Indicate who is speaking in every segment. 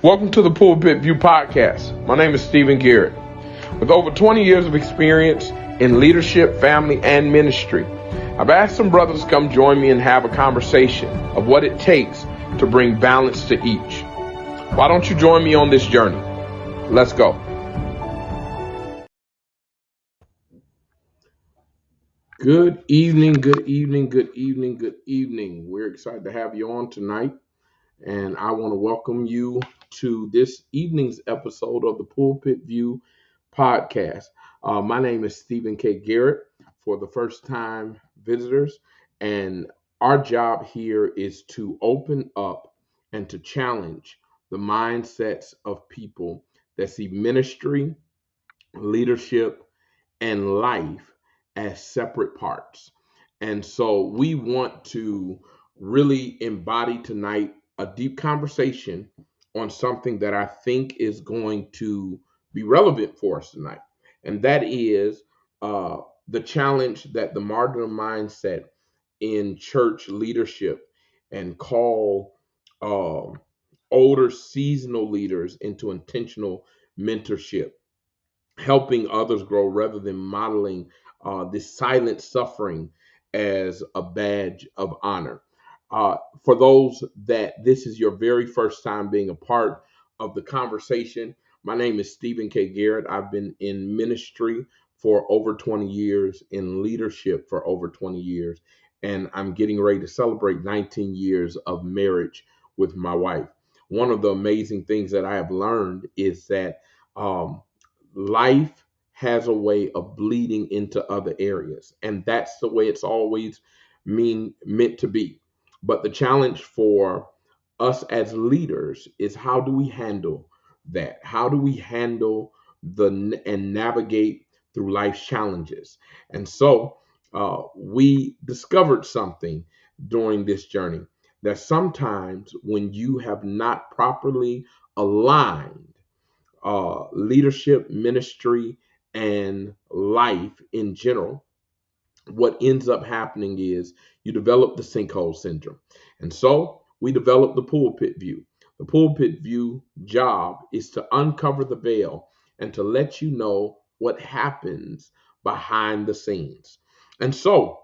Speaker 1: Welcome to the Pulpit View podcast. My name is Stephen Garrett. With over 20 years of experience in leadership, family, and ministry, I've asked some brothers to come join me and have a conversation of what it takes to bring balance to each. Why don't you join me on this journey? Let's go. Good evening. We're excited to have you on tonight, and I want to welcome you to this evening's episode of the Pulpit View podcast. My name is Stephen K. Garrett for the first time visitors, and our job here is to open up and to challenge the mindsets of people that see ministry, leadership, and life as separate parts. And so we want to really embody tonight a deep conversation on something that I think is going to be relevant for us tonight. And that is the challenge that the martyr mindset in church leadership and call uh, older seasonal leaders into intentional mentorship, helping others grow rather than modeling this silent suffering as a badge of honor. For those that this is your very first time being a part of the conversation, my name is Stephen K. Garrett. I've been in ministry for over 20 years, in leadership for over 20 years, and I'm getting ready to celebrate 19 years of marriage with my wife. One of the amazing things that I have learned is that life has a way of bleeding into other areas, and that's the way it's always meant to be. But the challenge for us as leaders is, how do we handle that? How do we handle and navigate through life's challenges? And so we discovered something during this journey, that sometimes when you have not properly aligned leadership, ministry, and life in general, what ends up happening is you develop the sinkhole syndrome. And so we developed the pulpit view. The pulpit view job is to uncover the veil and to let you know what happens behind the scenes. And so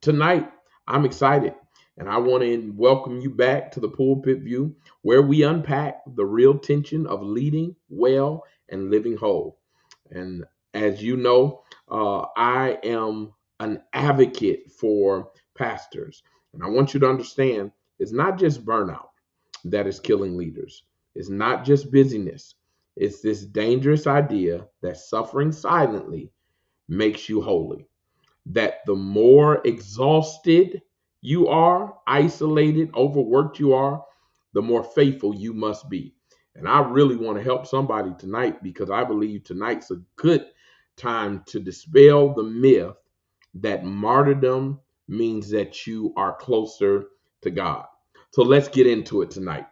Speaker 1: tonight, I'm excited, and I want to welcome you back to the Pulpit View, where we unpack the real tension of leading well and living whole. And as you know, I am an advocate for pastors, and I want you to understand it's not just burnout that is killing leaders. It's not just busyness. It's this dangerous idea that suffering silently makes you holy, that the more exhausted you are, isolated, overworked you are, the more faithful you must be. And I really want to help somebody tonight, because I believe tonight's a good time to dispel the myth that martyrdom means that you are closer to God. So let's get into it tonight.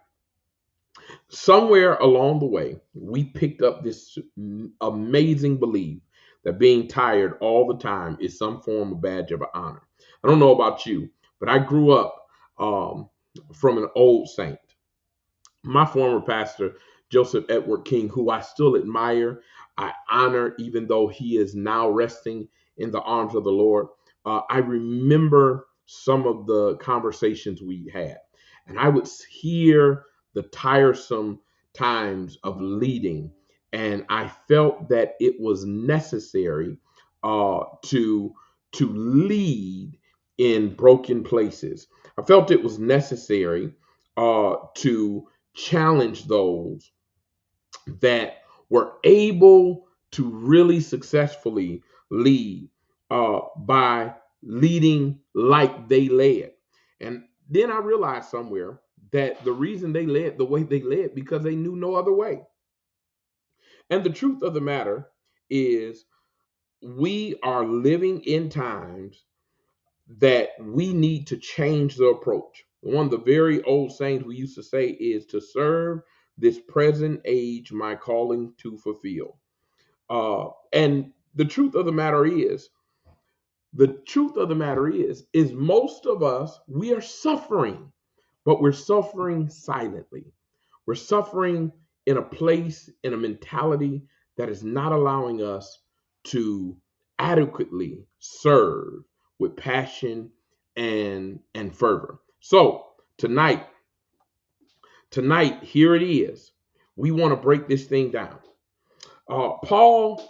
Speaker 1: Somewhere along the way, we picked up this amazing belief that being tired all the time is some form of badge of honor. I don't know about you, but I grew up from an old saint. My former pastor, Joseph Edward King, who I still admire, I honor, even though he is now resting in the arms of the Lord. I remember some of the conversations we had, and I would hear the tiresome times of leading, and I felt that it was necessary to lead in broken places. I felt it was necessary to challenge those that were able to really successfully lead by leading like they led. And then I realized somewhere that the reason they led the way they led because they knew no other way. And the truth of the matter is, we are living in times that we need to change the approach. One of the very old sayings we used to say is, to serve this present age my calling to fulfill. And the truth of the matter is most of us, we are suffering, but we're suffering silently. We're suffering in a place, in a mentality that is not allowing us to adequately serve with passion and fervor. So tonight, here it is. We want to break this thing down. Paul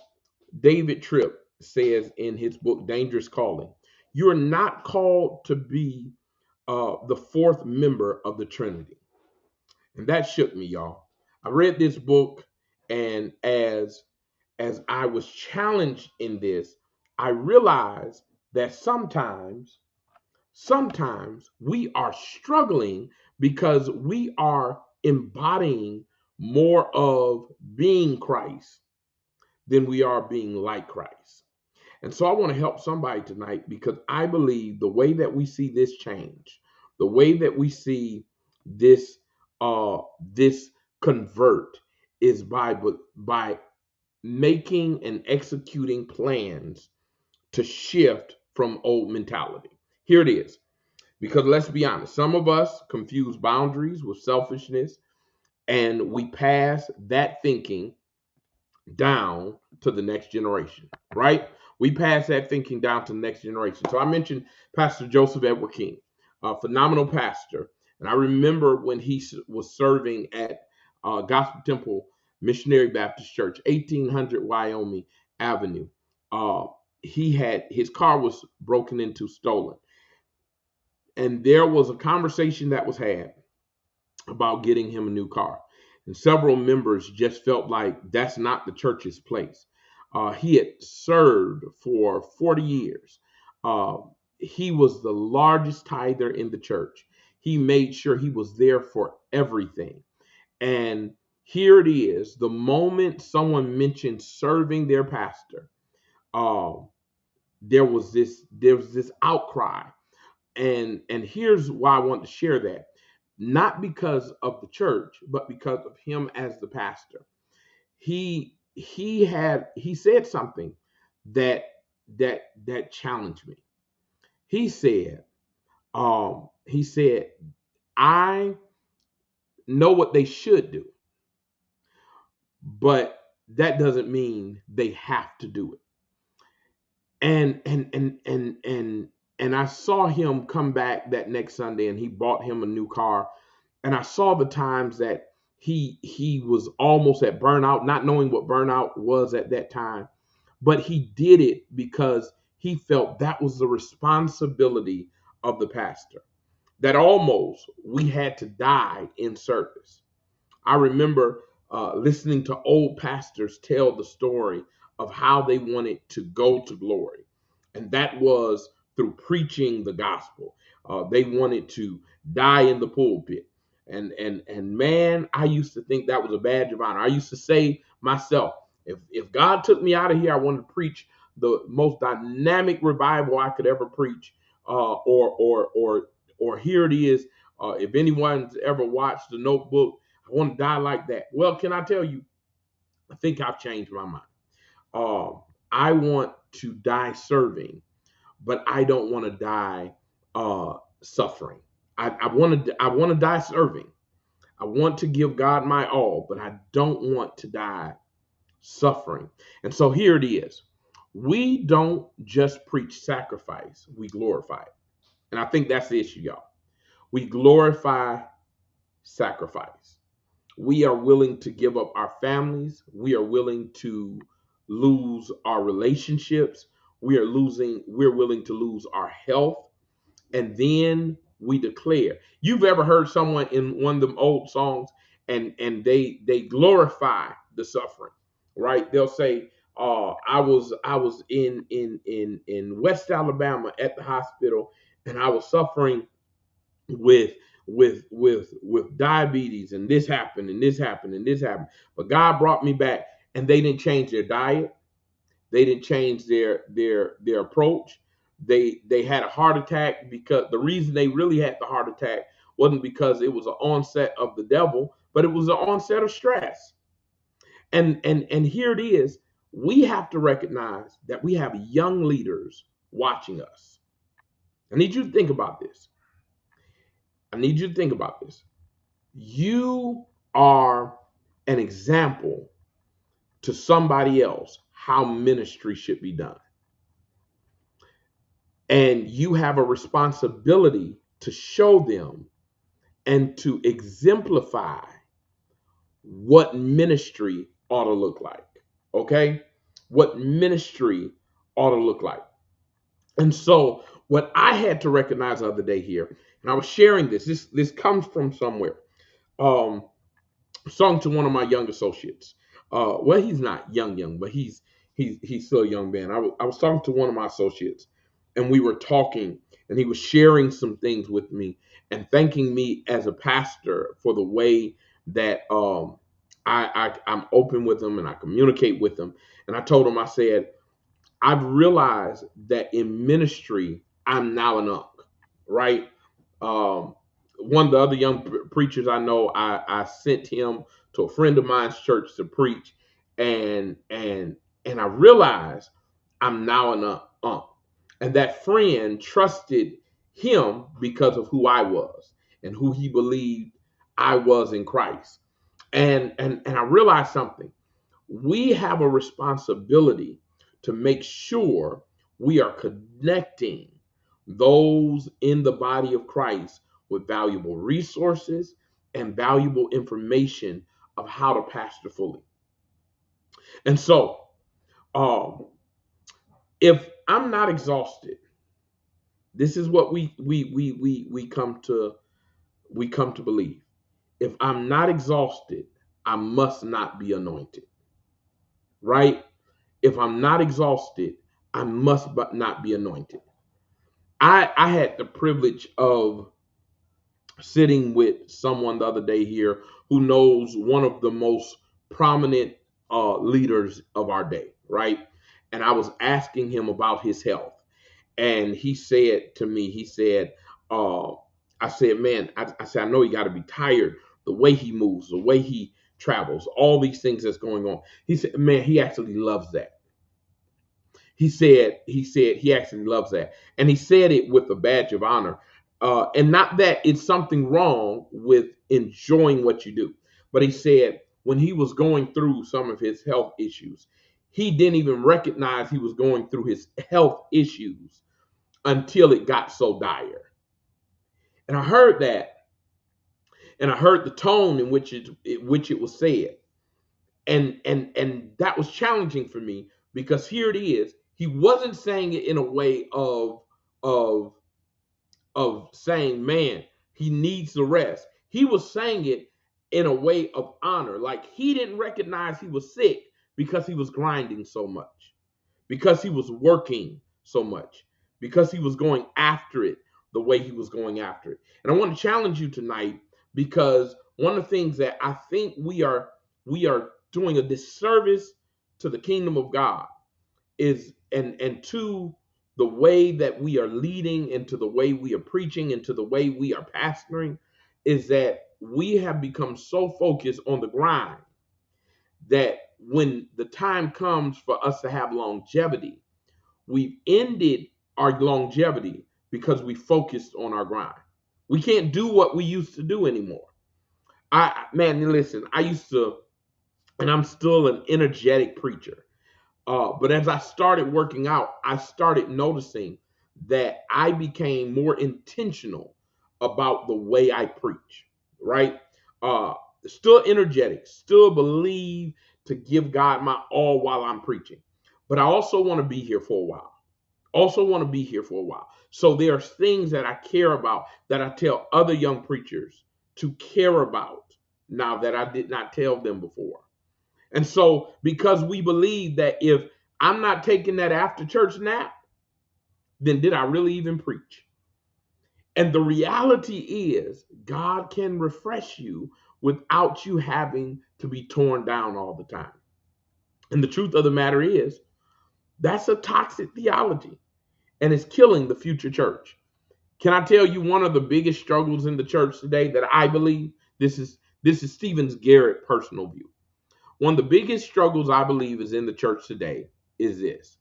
Speaker 1: David Tripp says in his book Dangerous Calling, you are not called to be the fourth member of the Trinity. And that shook me, y'all. I read this book, and as I was challenged in this, I realized that sometimes we are struggling because we are embodying more of being Christ than we are being like Christ. And so I want to help somebody tonight because I believe the way that we see this change, the way that we see this this convert is by making and executing plans to shift from old mentality. Here it is. Because let's be honest, some of us confuse boundaries with selfishness, and we pass that thinking down to the next generation, right? We pass that thinking down to the next generation. So I mentioned Pastor Joseph Edward King, a phenomenal pastor. And I remember when he was serving at Gospel Temple Missionary Baptist Church, 1800 Wyoming Avenue. Uh, his car was broken into, stolen. And there was a conversation that was had about getting him a new car. And several members just felt like that's not the church's place. He had served for 40 years. Uh, he was the largest tither in the church. He made sure he was there for everything. And here it is, the moment someone mentioned serving their pastor, uh, there was this outcry. And here's why I want to share that. Not because of the church, but because of him as the pastor. He said something that that challenged me. He said, I know what they should do, but that doesn't mean they have to do it. And I saw him come back that next Sunday, and he bought him a new car. And I saw the times that he was almost at burnout, not knowing what burnout was at that time, but he did it because he felt that was the responsibility of the pastor. That almost we had to die in service. I remember listening to old pastors tell the story of how they wanted to go to glory, and that was through preaching the gospel. They wanted to die in the pulpit, and man, I used to think that was a badge of honor. I used to say myself, if God took me out of here, I wanted to preach the most dynamic revival I could ever preach, or here it is. If anyone's ever watched The Notebook, I want to die like that. Well, can I tell you? I think I've changed my mind. I want to die serving, but I don't want to die suffering. I want to die serving. I want to give God my all, but I don't want to die suffering. And so here it is. We don't just preach sacrifice, we glorify it. And I think that's the issue, y'all. We glorify sacrifice. We are willing to give up our families. We are willing to lose our relationships. We're willing to lose our health. And then we declare. You've ever heard someone in one of them old songs and they glorify the suffering, right? They'll say, I was in West Alabama at the hospital, and I was suffering with with diabetes, and this happened and this happened and this happened, but God brought me back. And they didn't change their diet, they didn't change their approach. They had a heart attack because the reason they really had the heart attack wasn't because it was an onset of the devil, but it was an onset of stress. And here it is. We have to recognize that we have young leaders watching us. I need you to think about this. I need you to think about this. You are an example to somebody else how ministry should be done. And you have a responsibility to show them and to exemplify what ministry ought to look like. Okay? What ministry ought to look like. And so, what I had to recognize the other day here, and I was sharing this comes from somewhere. Um, Sung to one of my young associates. Well, he's not young, but he's still a young man. I was talking to one of my associates, and we were talking, and he was sharing some things with me and thanking me as a pastor for the way that I'm open with him and I communicate with him. And I told him, I said, I've realized that in ministry, I'm now an unc, right? Um, One of the other young preachers I know, I sent him to a friend of mine's church to preach, and I realized I'm now an unc, and that friend trusted him because of who I was and who he believed I was in Christ, and I realized something. We have a responsibility to make sure we are connecting those in the body of Christ with valuable resources and valuable information of how to pastor fully. And so, um, if I'm not exhausted, this is what we come to believe. If I'm not exhausted, I must not be anointed, right? If I'm not exhausted, I must not be anointed. I had the privilege of sitting with someone the other day here who knows one of the most prominent leaders of our day, right? And I was asking him about his health. And he said to me, he said, I said, man, I said, I know he got to be tired, the way he moves, the way he travels, all these things that's going on. He said, man, he actually loves that. He said he actually loves that. And he said it with a badge of honor. And not that it's something wrong with enjoying what you do, but he said when he was going through some of his health issues, he didn't even recognize he was going through his health issues until it got so dire. And I heard that, and I heard the tone in which it was said. And that was challenging for me because here it is. He wasn't saying it in a way of saying, man, he needs the rest. He was saying it in a way of honor. Like he didn't recognize he was sick because he was grinding so much, because he was working so much, because he was going after it the way he was going after it. And I want to challenge you tonight because one of the things that I think we are doing a disservice to the kingdom of God is and to the way that we are leading and to the way we are preaching and to the way we are pastoring is that we have become so focused on the grind that when the time comes for us to have longevity, we've ended our longevity because we focused on our grind. We can't do what we used to do anymore. Man, listen, I used to, and I'm still an energetic preacher. But as I started working out, I started noticing that I became more intentional about the way I preach, right? Uh, Still energetic, still believe to give God my all while I'm preaching. But I also want to be here for a while. Also want to be here for a while. So there are things that I care about that I tell other young preachers to care about now that I did not tell them before. And so, because we believe that if I'm not taking that after church nap, then did I really even preach? And the reality is, God can refresh you without you having to be torn down all the time. And the truth of the matter is, that's a toxic theology and it's killing the future church. Can I tell you one of the biggest struggles in the church today that I believe? This is Stephen Garrett's personal view. One of the biggest struggles I believe is in the church today is this,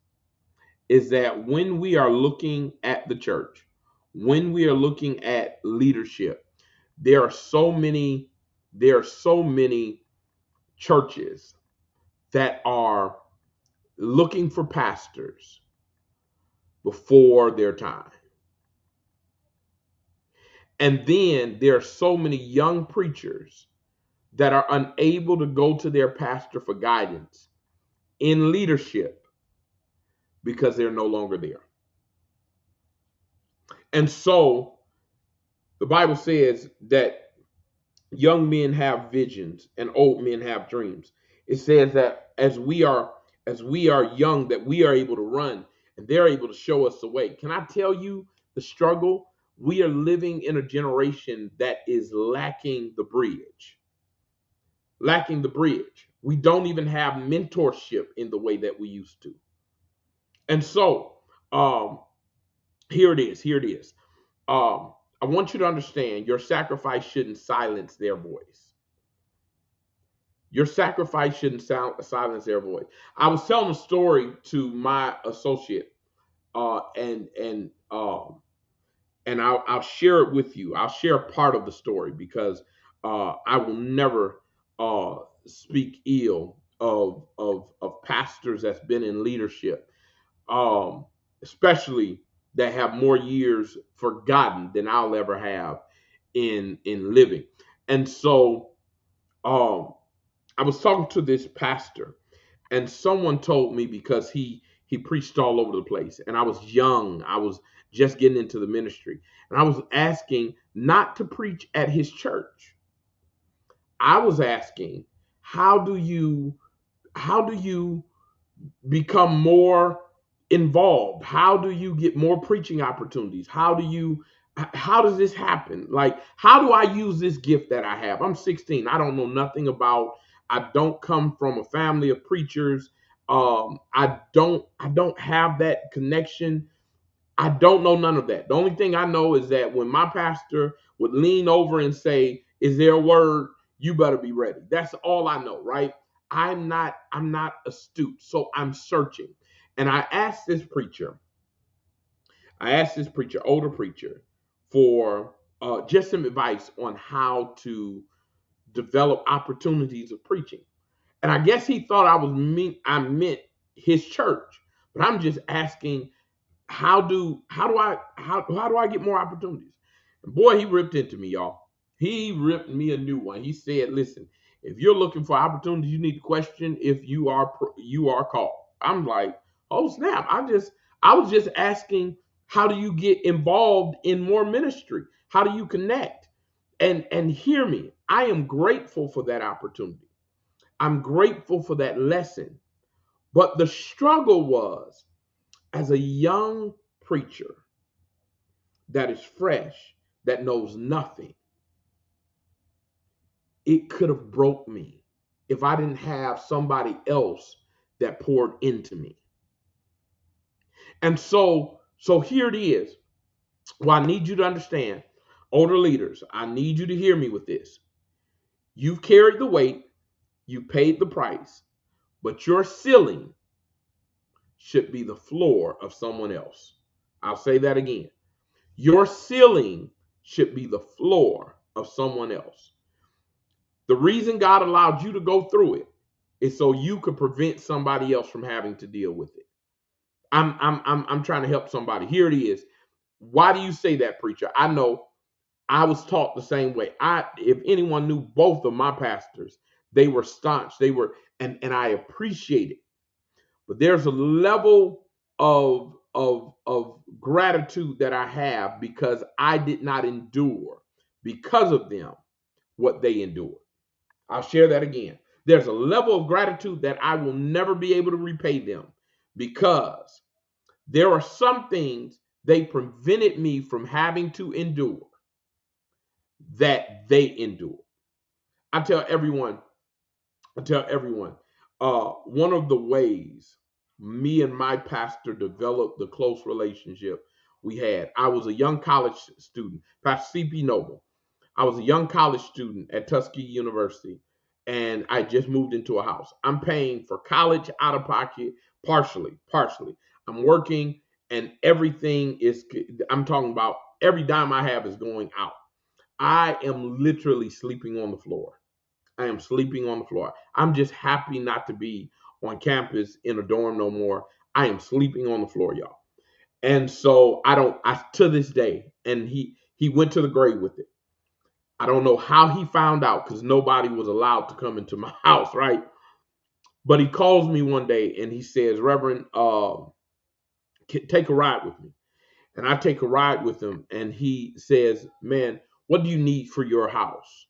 Speaker 1: is that when we are looking at the church, when we are looking at leadership, there are so many there are so many churches that are looking for pastors before their time. And then there are so many young preachers that are unable to go to their pastor for guidance in leadership because they're no longer there. And so the Bible says that young men have visions and old men have dreams. It says that as we are young, that we are able to run and they're able to show us the way. Can I tell you the struggle? We are living in a generation that is lacking the bridge. Lacking the bridge. We don't even have mentorship in the way that we used to. And so, um, here it is. Here it is. I want you to understand your sacrifice shouldn't silence their voice. Your sacrifice shouldn't silence their voice. I was telling a story to my associate, and I'll share it with you. I'll share part of the story because I will never speak ill of pastors that's been in leadership, um, especially that have more years forgotten than I'll ever have in living. And so um, I was talking to this pastor, and someone told me because he preached all over the place, and I was young. I was just getting into the ministry, and I was asking not to preach at his church. I was asking, how do you become more involved? How do you get more preaching opportunities? How does this happen? Like, how do I use this gift that I have? I'm 16. I don't know nothing about, I don't come from a family of preachers. I don't have that connection. I don't know none of that. The only thing I know is that when my pastor would lean over and say, "Is there a word? You better be ready." That's all I know, right? I'm not astute, so I'm searching. And I asked this preacher, older preacher, for just some advice on how to develop opportunities of preaching. And I guess he thought I meant his church, but I'm just asking, how do I get more opportunities? And boy, he ripped into me, y'all. He ripped me a new one. He said, "Listen, if you're looking for opportunities, you need to question if you are called." I'm like, "Oh snap!" I was just asking, how do you get involved in more ministry? How do you connect? And hear me, I am grateful for that opportunity. I'm grateful for that lesson. But the struggle was, as a young preacher that is fresh, that knows nothing, it could have broke me if I didn't have somebody else that poured into me. And so here it is. Well, I need you to understand, older leaders, I need you to hear me with this. You've carried the weight, you paid the price, but your ceiling should be the floor of someone else. I'll say that again. Your ceiling should be the floor of someone else. The reason God allowed you to go through it is so you could prevent somebody else from having to deal with it. I'm trying to help somebody. Here it is. Why do you say that, preacher? I know I was taught the same way. If anyone knew both of my pastors, they were staunch. They were, and I appreciate it. But there's a level of gratitude that I have because I did not endure because of them what they endured. I'll share that again. There's a level of gratitude that I will never be able to repay them because there are some things they prevented me from having to endure that they endured. I tell everyone, I tell everyone, one of the ways me and my pastor developed the close relationship we had. I was a young college student, Pastor C.P. Noble. I was a young college student at Tuskegee University, and I just moved into a house. I'm paying for college out of pocket, partially. I'm working, and everything is, I'm talking about every dime I have is going out. I am literally sleeping on the floor. I am sleeping on the floor. I'm just happy not to be on campus in a dorm no more. I am sleeping on the floor, y'all. And so I to this day, and he went to the grave with it. I don't know how he found out because nobody was allowed to come into my house, right? But he calls me one day and he says, Reverend, take a ride with me. And I take a ride with him and he says, man, what do you need for your house?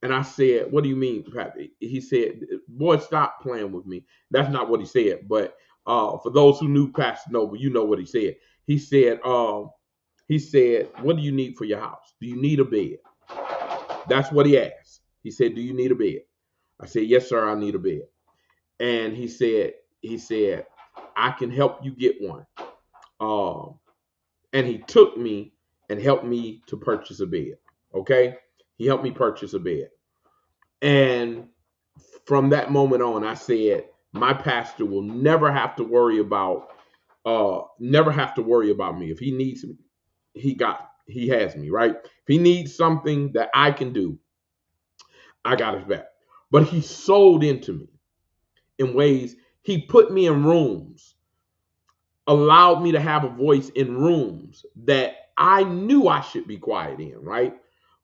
Speaker 1: And I said, what do you mean, Pappy? He said, boy, stop playing with me. That's not what he said. But for those who knew Pastor Noble, you know what he said. He said, what do you need for your house? Do you need a bed? That's what he asked. He said, do you need a bed? I said, yes, sir, I need a bed. And he said, I can help you get one. And he took me and helped me to purchase a bed. Okay? He helped me purchase a bed. And from that moment on, I said, my pastor will never have to worry about me. If he needs me, he has me, right? If he needs something that I can do, I got his back. But he sold into me in ways. He put me in rooms, allowed me to have a voice in rooms that I knew I should be quiet in, right?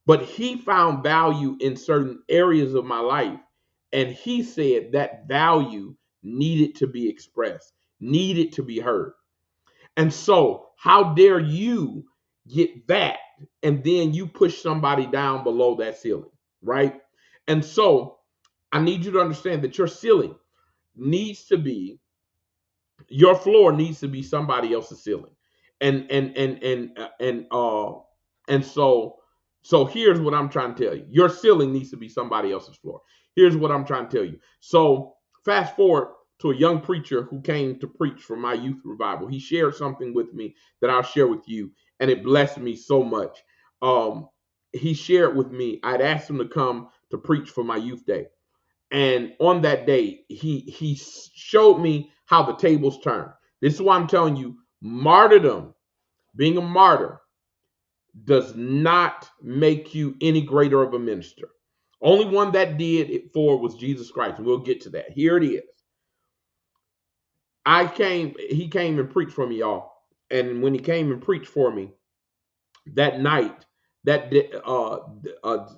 Speaker 1: But he found value in certain areas of my life. And he said that value needed to be expressed, needed to be heard. And so, how dare you get that and then you push somebody down below that ceiling, right? And so, I need you to understand that your ceiling needs to be your floor needs to be somebody else's ceiling. And here's what I'm trying to tell you. Your ceiling needs to be somebody else's floor. Here's what I'm trying to tell you. So fast forward to a young preacher who came to preach for my youth revival. He shared something with me that I'll share with you, and it blessed me so much. He shared with me, I'd asked him to come to preach for my youth day. And on that day, he showed me how the tables turn. This is why I'm telling you, martyrdom, being a martyr, does not make you any greater of a minister. Only one that did it for was Jesus Christ. And we'll get to that. Here it is. He came and preached for me, y'all. And when he came and preached for me that night,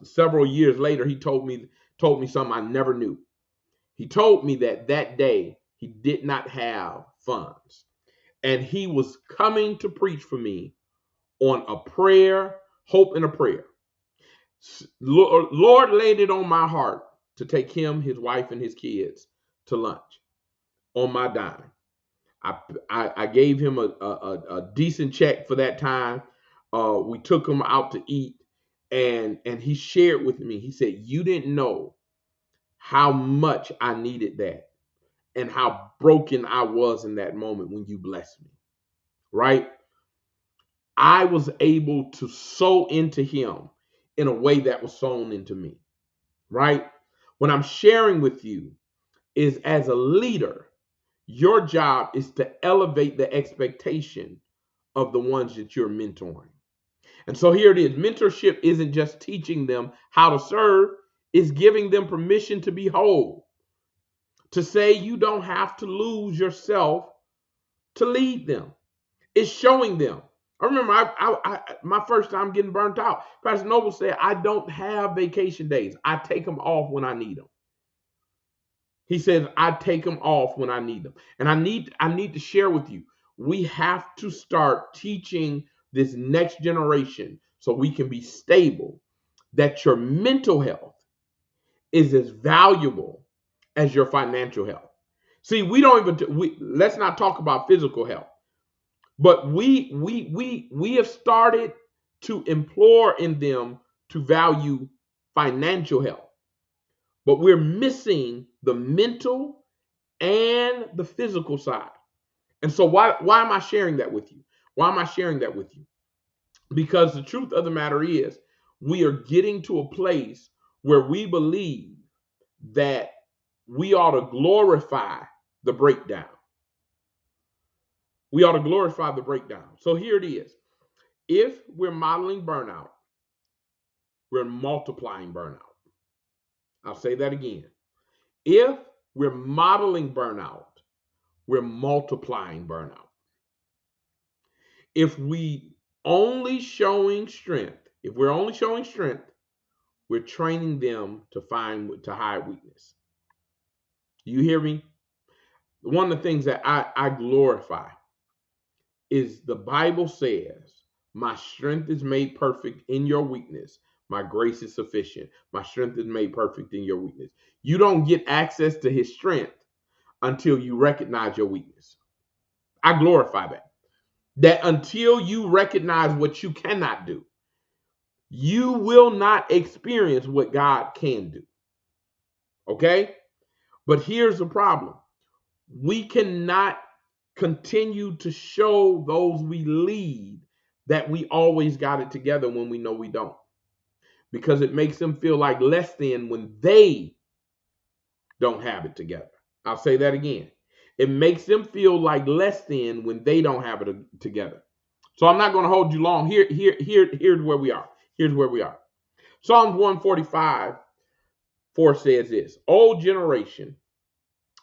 Speaker 1: several years later, he told me something I never knew. He told me that day he did not have funds and he was coming to preach for me on a prayer, hope and a prayer. Lord laid it on my heart to take him, his wife, and his kids to lunch on my dime. I gave him a decent check for that time. We took him out to eat, and he shared with me. He said, "You didn't know how much I needed that and how broken I was in that moment when you blessed me." Right? I was able to sow into him in a way that was sown into me. Right? What I'm sharing with you is, as a leader, your job is to elevate the expectation of the ones that you're mentoring. And so here it is. Mentorship isn't just teaching them how to serve, it's giving them permission to be whole. To say you don't have to lose yourself to lead them. It's showing them. I remember my first time getting burnt out. Pastor Noble said, I don't have vacation days. I take them off when I need them. He says, I take them off when I need them. And I need to share with you, we have to start teaching this next generation so we can be stable, that your mental health is as valuable as your financial health. See, let's not talk about physical health, but we have started to implore in them to value financial health, but we're missing the mental and the physical side. And so why am I sharing that with you? Why am I sharing that with you? Because the truth of the matter is, we are getting to a place where we believe that we ought to glorify the breakdown. We ought to glorify the breakdown. So here it is. If we're modeling burnout, we're multiplying burnout. I'll say that again. If we're modeling burnout, we're multiplying burnout. If we only showing strength, if we're only showing strength, we're training them to hide weakness. You hear me? One of the things that I glorify is the Bible says, my strength is made perfect in your weakness. My grace is sufficient. My strength is made perfect in your weakness. You don't get access to his strength until you recognize your weakness. I glorify that. That until you recognize what you cannot do, you will not experience what God can do. Okay? But here's the problem. We cannot continue to show those we lead that we always got it together when we know we don't. Because it makes them feel like less than when they don't have it together. I'll say that again. It makes them feel like less than when they don't have it together. So I'm not going to hold you long. Here's where we are. Here's where we are. Psalms 145:4 says this: Old generation,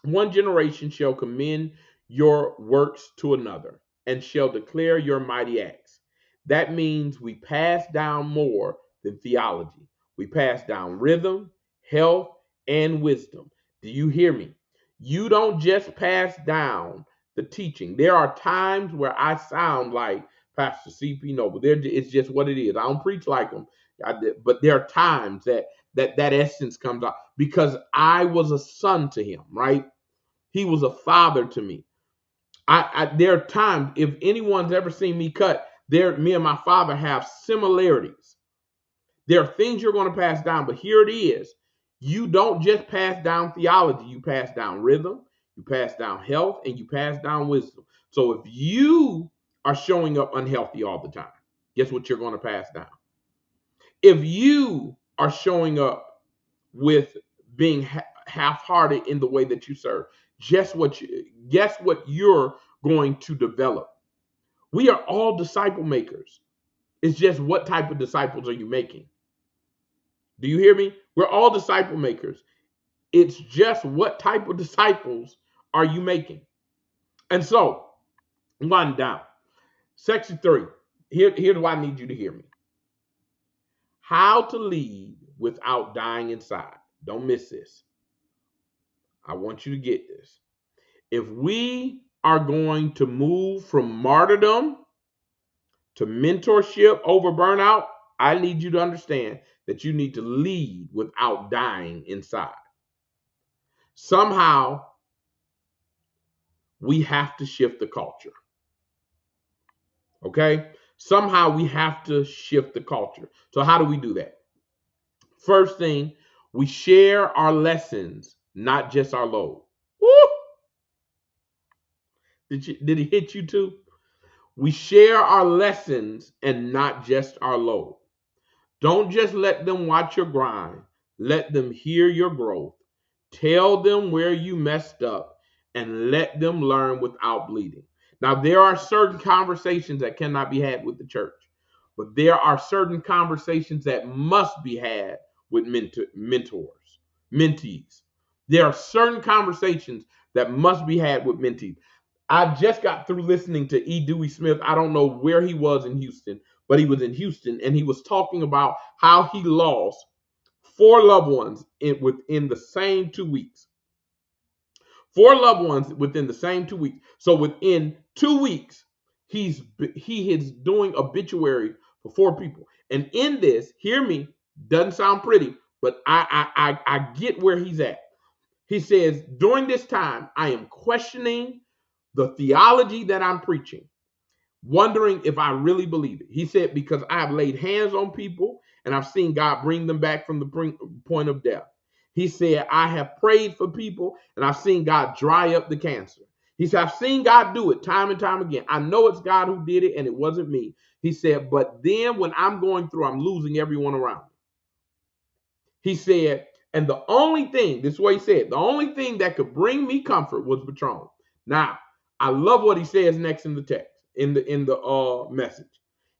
Speaker 1: one generation shall commend your works to another and shall declare your mighty acts. That means we pass down more than theology. We pass down rhythm, health, and wisdom. Do you hear me? You don't just pass down the teaching. There are times where I sound like Pastor CP Noble. It's just what it is. I don't preach like him, but there are times that essence comes out because I was a son to him, right? He was a father to me. There are times, if anyone's ever seen me cut, me and my father have similarities. There are things you're going to pass down, but here it is. You don't just pass down theology. You pass down rhythm, you pass down health, and you pass down wisdom. So if you are showing up unhealthy all the time, guess what you're going to pass down? If you are showing up with being half-hearted in the way that you serve, guess what you're going to develop? We are all disciple makers. It's just what type of disciples are you making? Do you hear me? We're all disciple makers. It's just what type of disciples are you making? And so, one down. Section 3. Here's why I need you to hear me. How to lead without dying inside. Don't miss this. I want you to get this. If we are going to move from martyrdom to mentorship over burnout, I need you to understand that you need to lead without dying inside. Somehow, we have to shift the culture. Okay? Somehow we have to shift the culture. So how do we do that? First thing, we share our lessons, not just our load. Woo! Did it hit you too? We share our lessons and not just our load. Don't just let them watch your grind. Let them hear your growth. Tell them where you messed up and let them learn without bleeding. Now, there are certain conversations that cannot be had with the church, but there are certain conversations that must be had with mentors, mentees. There are certain conversations that must be had with mentees. I just got through listening to E. Dewey Smith. I don't know where he was in Houston, but he was in Houston, and he was talking about how he lost 4 loved ones within the same 2 weeks. 4 loved ones within the same 2 weeks. So within 2 weeks, he is doing obituary for 4 people. And in this, hear me, doesn't sound pretty, but I get where he's at. He says, during this time, I am questioning the theology that I'm preaching, wondering if I really believe it. He said, because I have laid hands on people and I've seen God bring them back from the point of death. He said, I have prayed for people and I've seen God dry up the cancer. He said, I've seen God do it time and time again. I know it's God who did it and it wasn't me. He said, but then when I'm going through, I'm losing everyone around me. He said, and the only thing, this is what he said, the only thing that could bring me comfort was Patron. Now, I love what he says next in the text, in the message.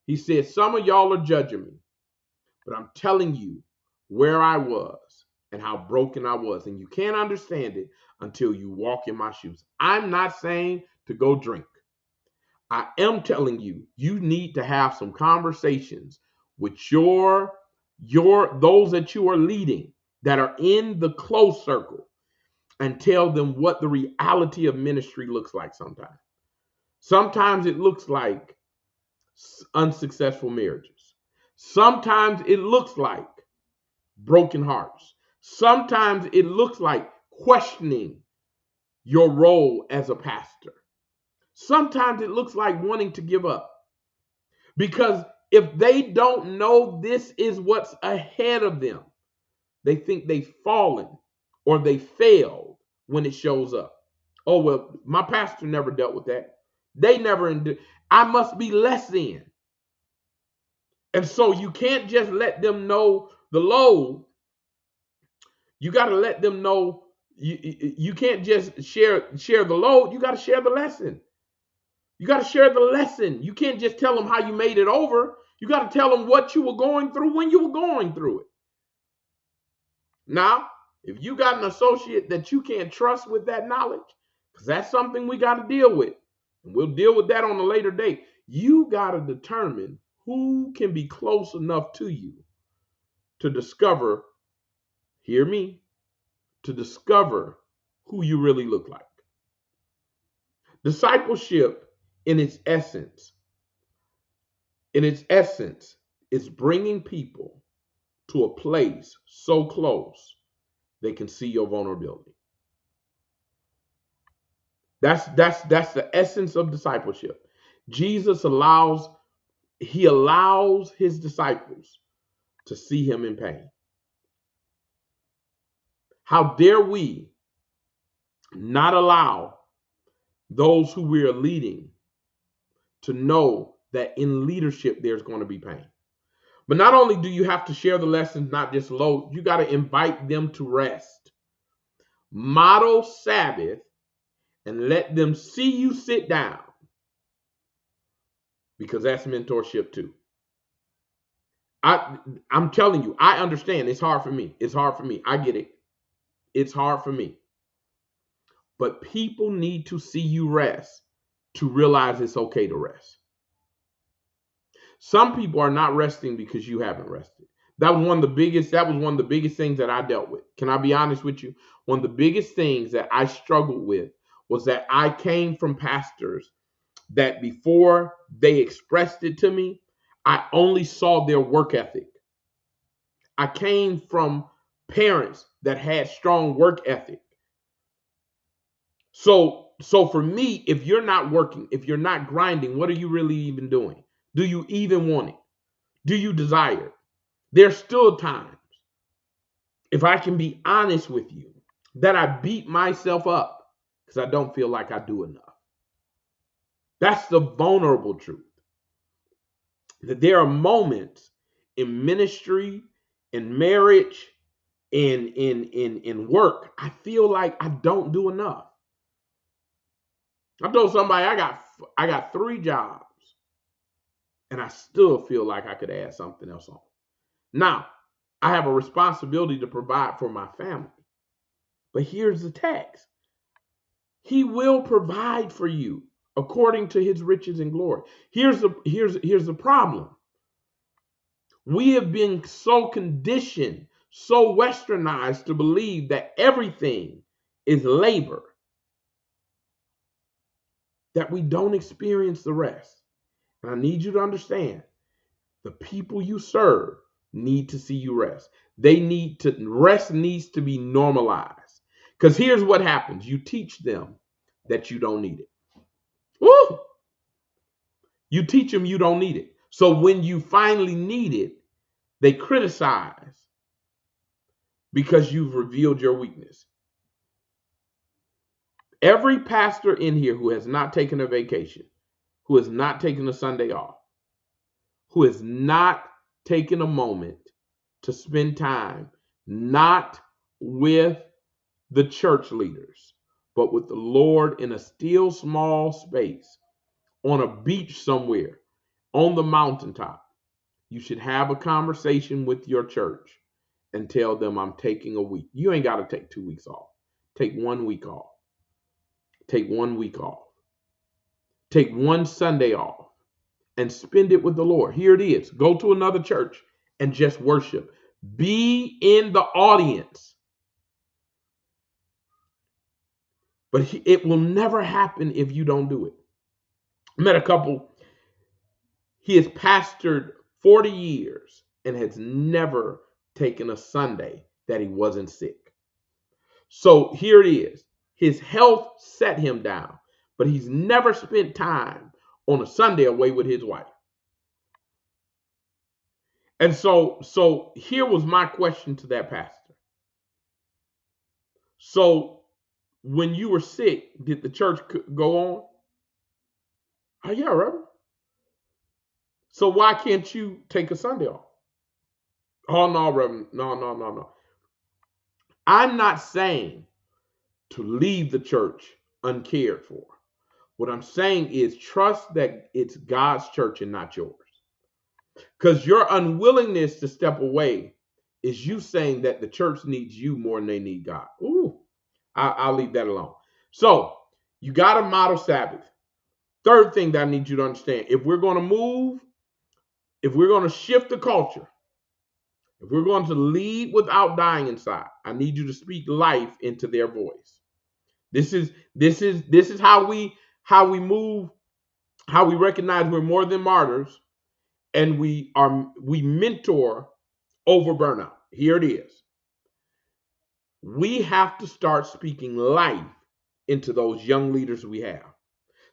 Speaker 1: He said, some of y'all are judging me, but I'm telling you where I was and how broken I was. And you can't understand it until you walk in my shoes. I'm not saying to go drink. I am telling you, you need to have some conversations with your those that you are leading that are in the close circle, and tell them what the reality of ministry looks like sometimes. Sometimes it looks like unsuccessful marriages. Sometimes it looks like broken hearts. Sometimes it looks like questioning your role as a pastor. Sometimes it looks like wanting to give up. Because if they don't know this is what's ahead of them, they think they've fallen or they failed when it shows up. Oh, well, my pastor never dealt with that. They never, I must be less than. And so you can't just let them know the load. You got to let them know you can't just share the load. You got to share the lesson. You got to share the lesson. You can't just tell them how you made it over. You got to tell them what you were going through when you were going through it. Now, if you got an associate that you can't trust with that knowledge, because that's something we got to deal with, and we'll deal with that on a later date, you got to determine who can be close enough to you to discover, hear me, to discover who you really look like. Discipleship in its essence, is bringing people to a place so close they can see your vulnerability. That's the essence of discipleship. Jesus allows his disciples to see him in pain. How dare we not allow those who we are leading to know that in leadership there's going to be pain? But not only do you have to share the lessons, not just load, you got to invite them to rest. Model Sabbath and let them see you sit down, because that's mentorship too. I'm telling you, I understand. It's hard for me. I get it. It's hard for me. But people need to see you rest to realize it's okay to rest. Some people are not resting because you haven't rested. That was one of the biggest things that I dealt with. Can I be honest with you? One of the biggest things that I struggled with was that I came from pastors that before they expressed it to me, I only saw their work ethic. I came from parents that had strong work ethic. So for me, if you're not working, if you're not grinding, what are you really even doing? Do you even want it? Do you desire it? There's still times, if I can be honest with you, that I beat myself up because I don't feel like I do enough. That's the vulnerable truth. That there are moments in ministry, in marriage, in work, I feel like I don't do enough. I told somebody I got 3 jobs, and I still feel like I could add something else on. Now, I have a responsibility to provide for my family. But here's the text. He will provide for you according to his riches and glory. Here's the problem. We have been so conditioned, so westernized to believe that everything is labor, that we don't experience the rest. And I need you to understand, the people you serve need to see you rest. Rest needs to be normalized. Because here's what happens. You teach them that you don't need it. Woo! You teach them you don't need it. So when you finally need it, they criticize because you've revealed your weakness. Every pastor in here who has not taken a vacation, who has not taken a Sunday off, who has not taken a moment to spend time, not with the church leaders, but with the Lord in a still small space, on a beach somewhere, on the mountaintop, you should have a conversation with your church and tell them I'm taking a week. You ain't got to take 2 weeks off. Take 1 week off. Take 1 week off. Take one Sunday off and spend it with the Lord. Here it is. Go to another church and just worship. Be in the audience. But it will never happen if you don't do it. I met a couple. He has pastored 40 years and has never taken a Sunday that he wasn't sick. So here it is. His health set him down, but he's never spent time on a Sunday away with his wife. And so here was my question to that pastor. So when you were sick, did the church go on? Oh, yeah, Reverend. So why can't you take a Sunday off? Oh, no, Reverend. No. I'm not saying to leave the church uncared for. What I'm saying is trust that it's God's church and not yours. Because your unwillingness to step away is you saying that the church needs you more than they need God. Ooh, I'll leave that alone. So you got to model Sabbath. Third thing that I need you to understand, if we're going to move, if we're going to shift the culture, if we're going to lead without dying inside, I need you to speak life into their voice. This is how we move, how we recognize we're more than martyrs, and we mentor over burnout. Here it is. We have to start speaking life into those young leaders we have.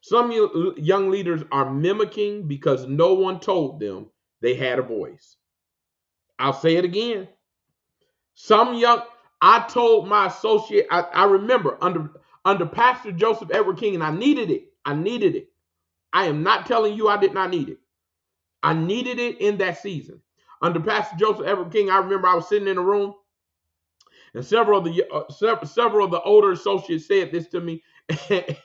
Speaker 1: Some young leaders are mimicking because no one told them they had a voice. I'll say it again. I told my associate, I remember under Pastor Joseph Edward King, and I needed it. I am not telling you I did not need it. I needed it in that season. Under Pastor Joseph Edward King, I remember I was sitting in a room, and several of the older associates said this to me,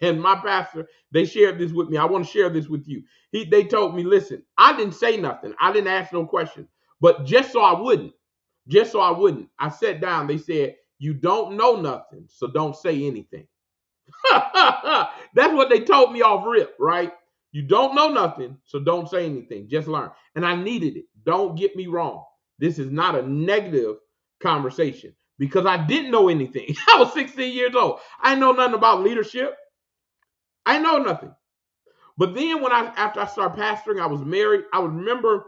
Speaker 1: and my pastor, they shared this with me. I want to share this with you. They told me, listen, I didn't say nothing. I didn't ask no question, but just so I wouldn't, I sat down. They said, you don't know nothing, so don't say anything. That's what they told me off rip, right? You don't know nothing, so don't say anything. Just learn. And I needed it. Don't get me wrong. This is not a negative conversation because I didn't know anything. I was 16 years old. I didn't know nothing about leadership. I know nothing. But then after I started pastoring, I was married. I would remember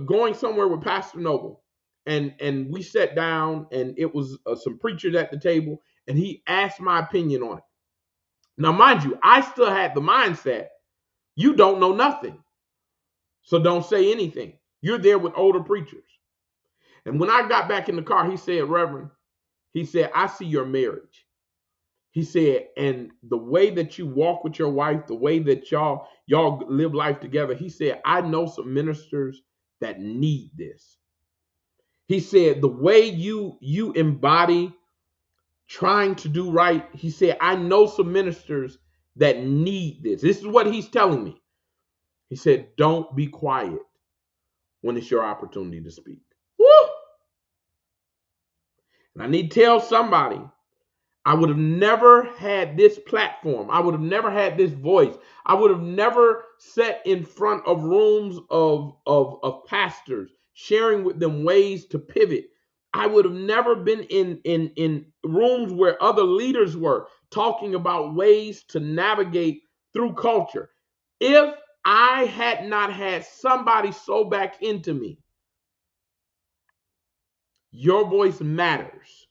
Speaker 1: going somewhere with Pastor Noble, and we sat down, and it was some preachers at the table, and he asked my opinion on it. Now, mind you, I still had the mindset, you don't know nothing, so don't say anything. You're there with older preachers. And when I got back in the car, he said, Reverend, he said, I see your marriage. He said, and the way that you walk with your wife, the way that y'all live life together, he said, I know some ministers that need this. He said, the way you embody trying to do right, he said, I know some ministers that need this. This is what he's telling me. He said, don't be quiet when it's your opportunity to speak. Woo! And I need to tell somebody, I would have never had this platform. I would have never had this voice. I would have never sat in front of rooms of pastors, sharing with them ways to pivot. I would have never been in rooms where other leaders were talking about ways to navigate through culture. If I had not had somebody sow back into me, your voice matters.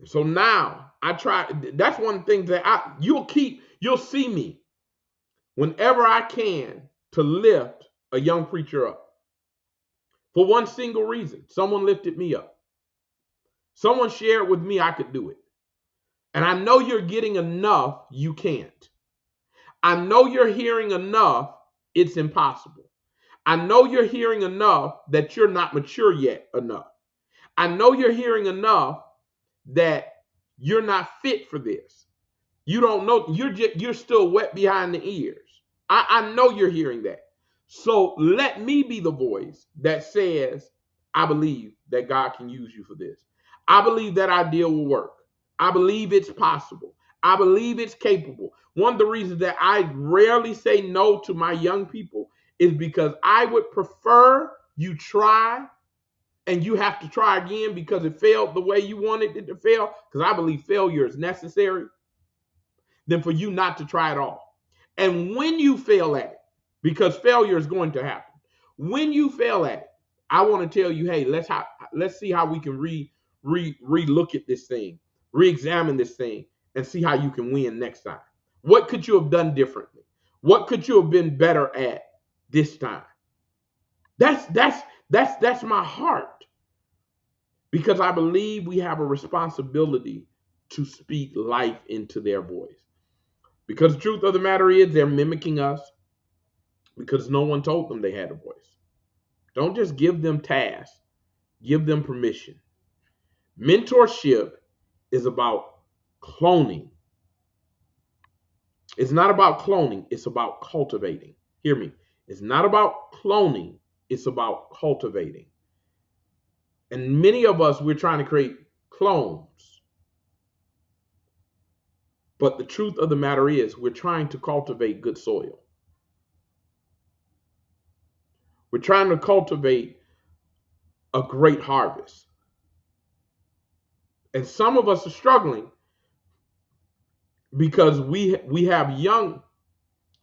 Speaker 1: So now I try. That's one thing that you'll see me whenever I can to lift a young preacher up. For one single reason, someone lifted me up. Someone shared with me I could do it. And I know you're getting enough, you can't. I know you're hearing enough, it's impossible. I know you're hearing enough that you're not mature yet enough. I know you're hearing enough that you're not fit for this. You don't know, you're still wet behind the ears. I know you're hearing that. So let me be the voice that says, I believe that God can use you for this. I believe that idea will work. I believe it's possible. I believe it's capable. One of the reasons that I rarely say no to my young people is because I would prefer you try and you have to try again because it failed the way you wanted it to fail, because I believe failure is necessary, than for you not to try at all. And when you fail at it, because failure is going to happen, when you fail at it, I want to tell you, hey, let's see how we can re-look at this thing, re-examine this thing, and see how you can win next time. What could you have done differently? What could you have been better at this time? That's my heart, because I believe we have a responsibility to speak life into their voice. Because the truth of the matter is, they're mimicking us because no one told them they had a voice. Don't just give them tasks, give them permission. Mentorship is about cloning. It's not about cloning, it's about cultivating. Hear me. It's not about cloning, it's about cultivating. And many of us, we're trying to create clones. But the truth of the matter is, we're trying to cultivate good soil. We're trying to cultivate a great harvest. And some of us are struggling because we have young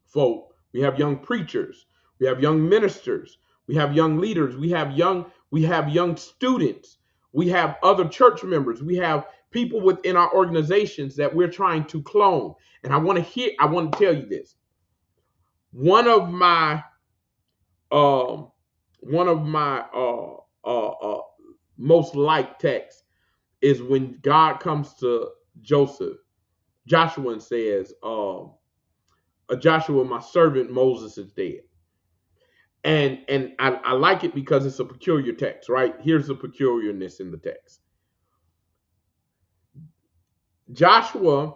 Speaker 1: folk, we have young preachers, we have young ministers, we have young leaders, we have young students, we have other church members, we have people within our organizations that we're trying to clone. And I want to tell you this. One of my most liked texts is when God comes to Joshua, and says, Joshua, my servant Moses is dead. And I like it because it's a peculiar text, right? Here's the peculiarness in the text. Joshua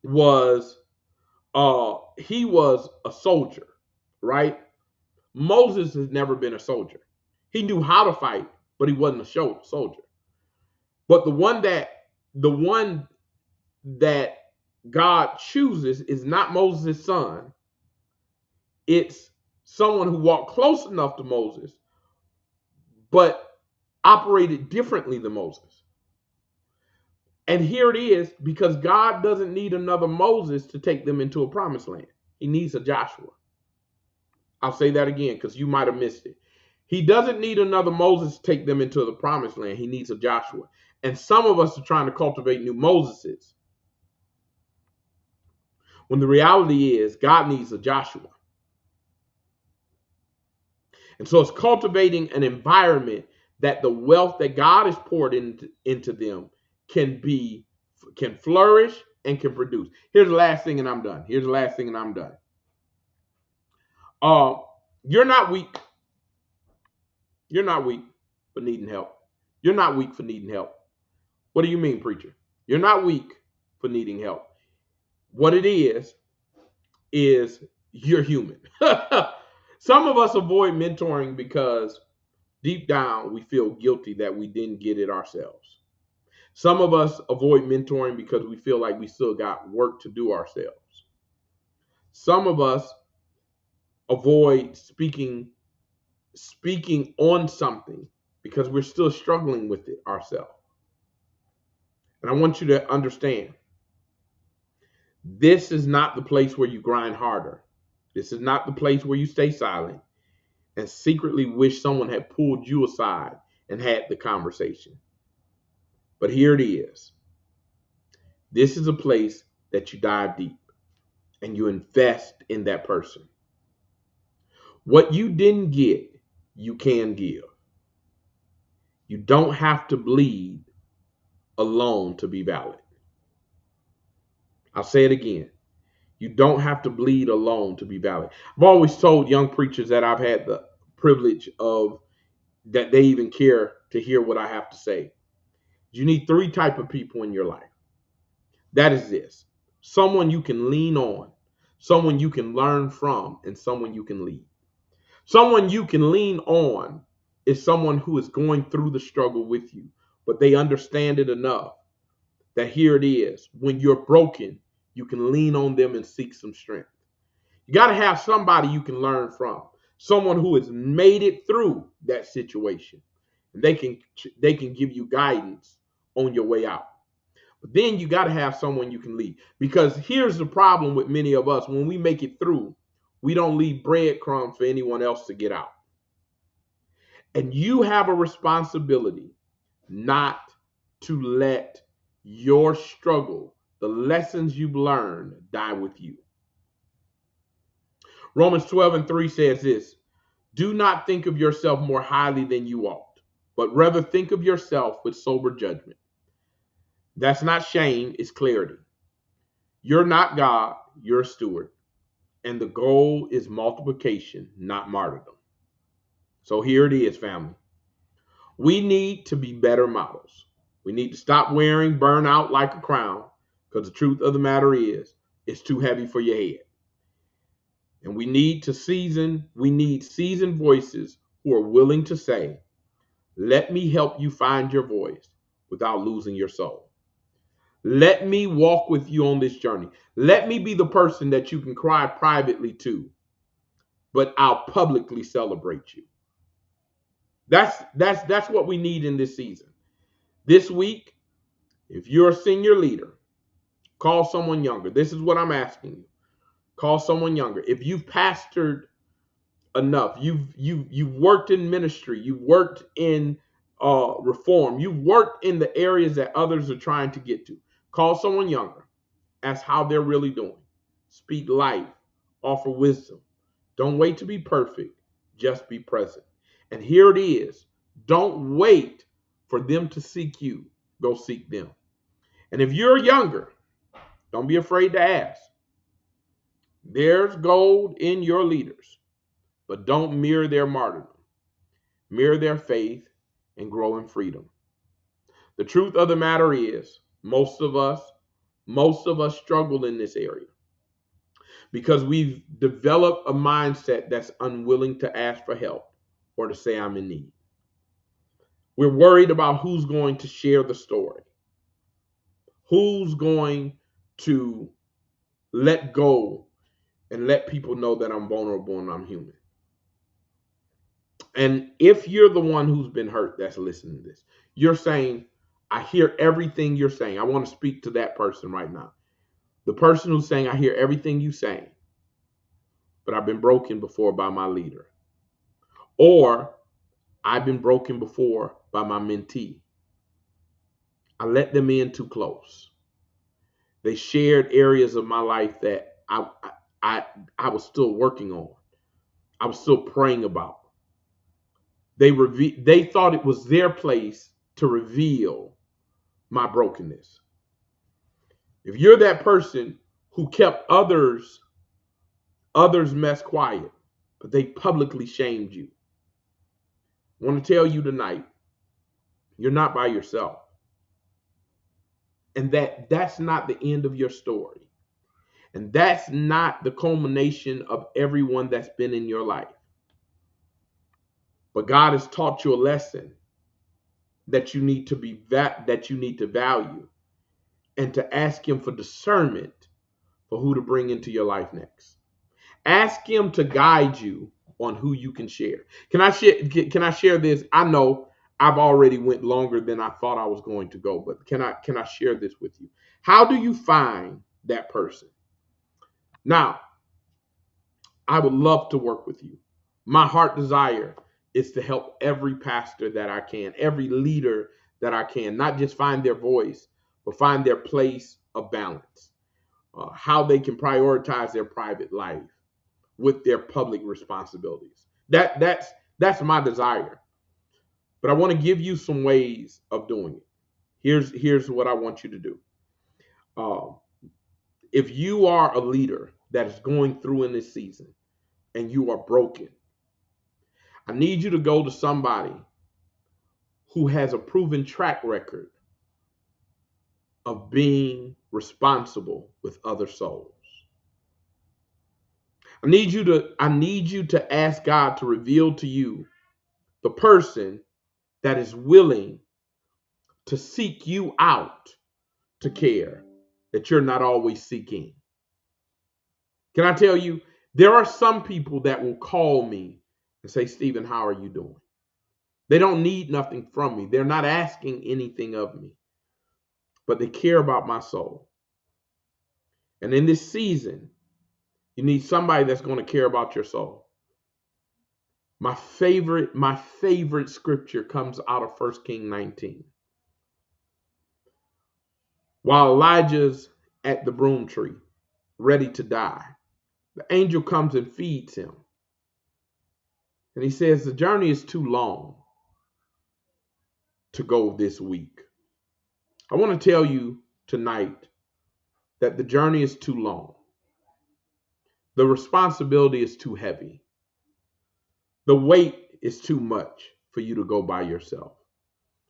Speaker 1: was he was a soldier, right? Moses has never been a soldier. He knew how to fight, but he wasn't a soldier. But the one that God chooses is not Moses' son. It's someone who walked close enough to Moses, but operated differently than Moses. And here it is, because God doesn't need another Moses to take them into a promised land. He needs a Joshua. I'll say that again because you might have missed it. He doesn't need another Moses to take them into the promised land. He needs a Joshua. And some of us are trying to cultivate new Moseses, when the reality is God needs a Joshua. And so it's cultivating an environment that the wealth that God has poured into them can flourish and can produce. Here's the last thing and I'm done. You're not weak. You're not weak for needing help. You're not weak for needing help. What do you mean, preacher? You're not weak for needing help. What it is you're human. Some of us avoid mentoring because deep down we feel guilty that we didn't get it ourselves. Some of us avoid mentoring because we feel like we still got work to do ourselves. Some of us avoid speaking on something because we're still struggling with it ourselves. And I want you to understand, this is not the place where you grind harder. This is not the place where you stay silent and secretly wish someone had pulled you aside and had the conversation. But here it is. This is a place that you dive deep and you invest in that person. What you didn't get, you can give. You don't have to bleed alone to be valid. I'll say it again. You don't have to bleed alone to be valid. I've always told young preachers that I've had the privilege of that they even care to hear what I have to say. You need 3 types of people in your life. That is this: someone you can lean on, someone you can learn from, and someone you can lead. Someone you can lean on is someone who is going through the struggle with you, but they understand it enough that here it is. When you're broken, you can lean on them and seek some strength. You got to have somebody you can learn from, someone who has made it through that situation. And they can give you guidance on your way out. But then you got to have someone you can lead. Because here's the problem with many of us. When we make it through, we don't leave breadcrumbs for anyone else to get out. And you have a responsibility not to let your struggle, the lessons you've learned, die with you. Romans 12:3 says this: do not think of yourself more highly than you ought, but rather think of yourself with sober judgment. That's not shame, it's clarity. You're not God, you're a steward. And the goal is multiplication, not martyrdom. So here it is, family. We need to be better models. We need to stop wearing burnout like a crown, because the truth of the matter is, it's too heavy for your head. And we need seasoned voices who are willing to say, let me help you find your voice without losing your soul. Let me walk with you on this journey. Let me be the person that you can cry privately to, but I'll publicly celebrate you. That's what we need in this season. This week, if you're a senior leader, call someone younger. This is what I'm asking you. Call someone younger. If you've pastored enough, you've worked in ministry, you've worked in reform, you've worked in the areas that others are trying to get to. Call someone younger. Ask how they're really doing. Speak life. Offer wisdom. Don't wait to be perfect. Just be present. And here it is. Don't wait for them to seek you. Go seek them. And if you're younger, don't be afraid to ask. There's gold in your leaders, but don't mirror their martyrdom. Mirror their faith and grow in freedom. The truth of the matter is, most of us struggle in this area because we've developed a mindset that's unwilling to ask for help or to say I'm in need. We're worried about who's going to share the story, who's going to let go and let people know that I'm vulnerable and I'm human. And if you're the one who's been hurt that's listening to this, you're saying, I hear everything you're saying. I want to speak to that person right now. The person who's saying, I hear everything you're saying, but I've been broken before by my leader. Or I've been broken before by my mentee. I let them in too close. They shared areas of my life that I was still working on. I was still praying about. They thought it was their place to reveal my brokenness. If you're that person who kept others' mess quiet, but they publicly shamed you, I want to tell you tonight, you're not by yourself. And that's not the end of your story. And that's not the culmination of everyone that's been in your life. But God has taught you a lesson that you need to value, and to ask him for discernment for who to bring into your life next. Ask him to guide you on who you can share. Can I share this? I know I've already went longer than I thought I was going to go, but can I share this with you? How do you find that person? Now, I would love to work with you. My heart desire is to help every pastor that I can, every leader that I can, not just find their voice, but find their place of balance, how they can prioritize their private life with their public responsibilities. That's my desire. But I want to give you some ways of doing it. Here's what I want you to do. If you are a leader that is going through in this season and you are broken, I need you to go to somebody who has a proven track record of being responsible with other souls. I need you to ask God to reveal to you the person that is willing to seek you out to care that you're not always seeking. Can I tell you, there are some people that will call me and say, Stephen, how are you doing? They don't need nothing from me. They're not asking anything of me, but they care about my soul. And in this season, you need somebody that's going to care about your soul. My favorite scripture comes out of 1 Kings 19. While Elijah's at the broom tree, ready to die, the angel comes and feeds him. And he says, the journey is too long to go this week. I want to tell you tonight that the journey is too long. The responsibility is too heavy. The weight is too much for you to go by yourself.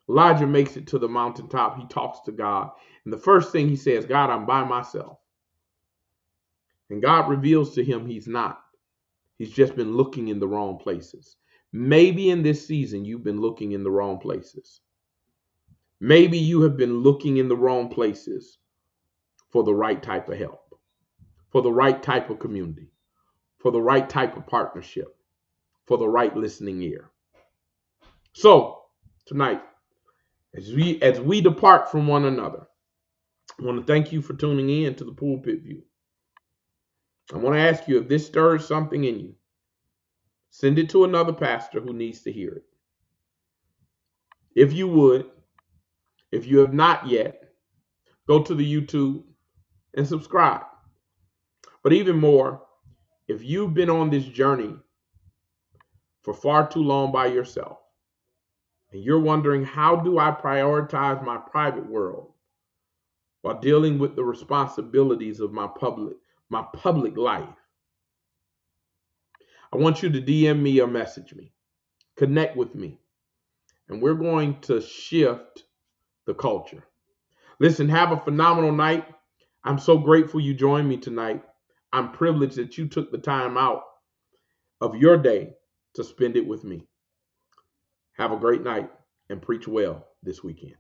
Speaker 1: Elijah makes it to the mountaintop. He talks to God. And the first thing he says, God, I'm by myself. And God reveals to him he's not. He's just been looking in the wrong places. Maybe in this season, you've been looking in the wrong places. Maybe you have been looking in the wrong places for the right type of help, for the right type of community, for the right type of partnership, for the right listening ear. So tonight, as we depart from one another, I want to thank you for tuning in to the Pulpit View. I want to ask you, if this stirs something in you, send it to another pastor who needs to hear it. If you would, if you have not yet, go to the YouTube and subscribe. But even more, if you've been on this journey for far too long by yourself, and you're wondering, how do I prioritize my private world while dealing with the responsibilities of my public life? I want you to DM me or message me. Connect with me. And we're going to shift the culture. Listen, have a phenomenal night. I'm so grateful you joined me tonight. I'm privileged that you took the time out of your day to spend it with me. Have a great night and preach well this weekend.